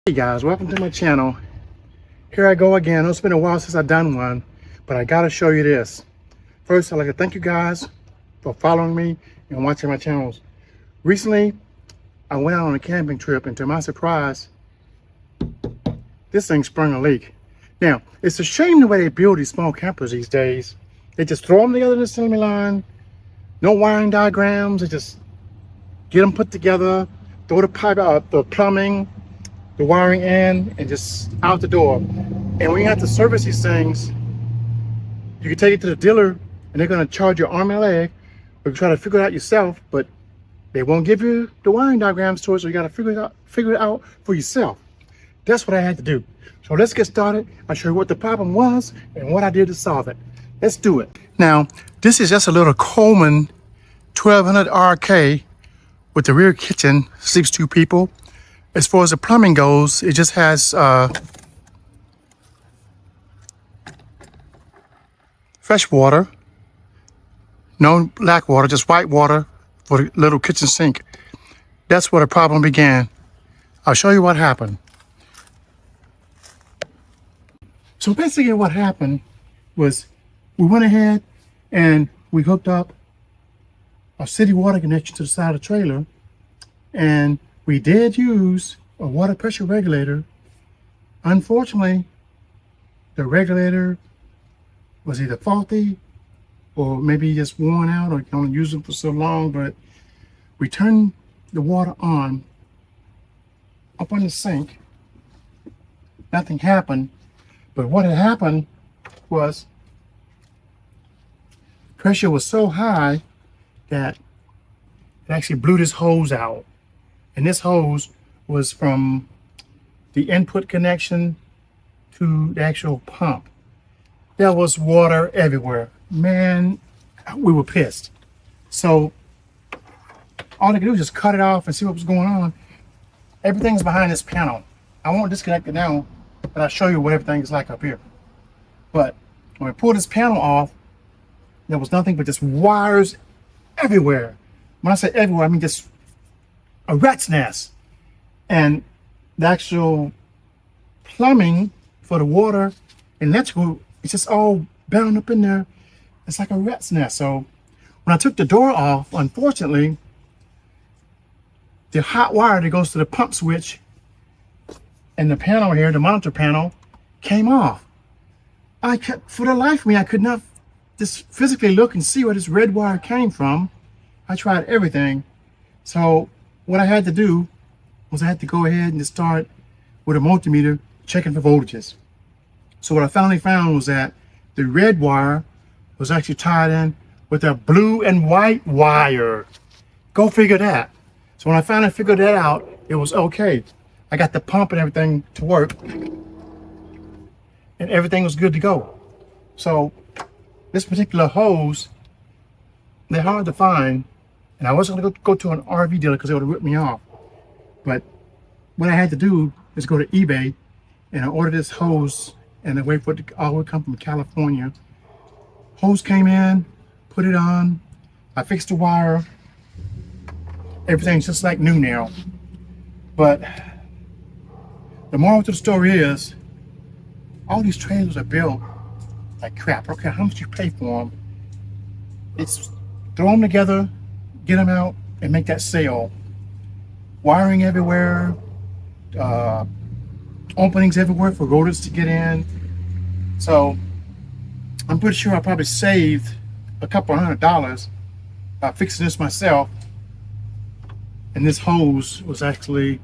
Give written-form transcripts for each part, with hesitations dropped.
Hey guys, welcome to my channel. Here I go again. It's been a while since I've done one, but I gotta show you this. First, I'd like to thank you guys for following me and watching my channels. Recently, I went out on a camping trip, and to my surprise, this thing sprung a leak. Now, it's a shame the way they build these small campers these days. They just throw them together in the assembly line, no wiring diagrams. They just get them put together, throw the pipe out, the plumbing, the wiring in, and just out the door. And when you have to service these things, you can take it to the dealer and they're going to charge you arm and leg, or you try to figure it out yourself, but they won't give you the wiring diagrams to it, so you got to figure it out for yourself. That's what I had to do. So let's get started. I'll show you what the problem was and what I did to solve it. Let's do it. Now, this is just a little Coleman 1200 RK with the rear kitchen, sleeps 2 people. As far as the plumbing goes, it just has fresh water, no black water, just white water for the little kitchen sink. That's where the problem began. I'll show you what happened. So basically what happened was we went ahead and we hooked up a city water connection to the side of the trailer, and we did use a water pressure regulator. Unfortunately, the regulator was either faulty or maybe just worn out, or you can only use them for so long, but we turned the water on up on the sink. Nothing happened, but what had happened was pressure was so high that it actually blew this hose out. And this hose was from the input connection to the actual pump. There was water everywhere. Man, we were pissed. So all I could do was just cut it off and see what was going on. Everything's behind this panel. I won't disconnect it now, but I'll show you what everything is like up here. But when we pulled this panel off, there was nothing but just wires everywhere. When I say everywhere, I mean just a rat's nest. And the actual plumbing for the water and electrical, it's just all bound up in there. It's like a rat's nest. So when I took the door off, unfortunately, the hot wire that goes to the pump switch and the panel here, the monitor panel, came off. For the life of me, I could not just physically look and see where this red wire came from. I tried everything. So what I had to do was I had to go ahead and start with a multimeter checking for voltages. So what I finally found was that the red wire was actually tied in with a blue and white wire. Go figure that. So when I finally figured that out, it was okay. I got the pump and everything to work, and everything was good to go. So this particular hose, they're hard to find. And I wasn't going to go to an RV dealer because they would have ripped me off. But what I had to do is go to eBay and I ordered this hose, and I wait for it to all come from California. Hose came in, put it on, I fixed the wire. Everything's just like new now. But the moral to the story is, all these trailers are built like crap. I don't care how much you pay for them. It's throw them together, get them out, and make that sale. Wiring everywhere, openings everywhere for rotors to get in. So I'm pretty sure I probably saved a couple $100 by fixing this myself. And this hose was actually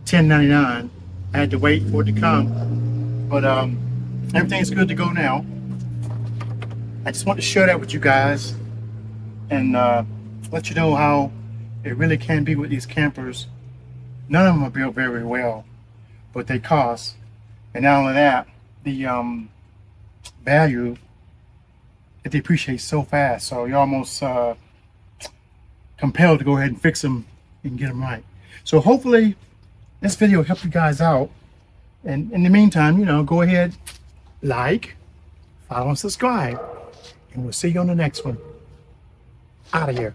$10.99. I had to wait for it to come, but everything's good to go now. I just want to share that with you guys and let you know how it really can be with these campers. None of them are built very well, but they cost. And not only that, the value, it depreciates so fast, so you're almost compelled to go ahead and fix them and get them right. So hopefully this video will help you guys out. And in the meantime, you know, go ahead, like, follow, and subscribe, and we'll see you on the next one. Out of here.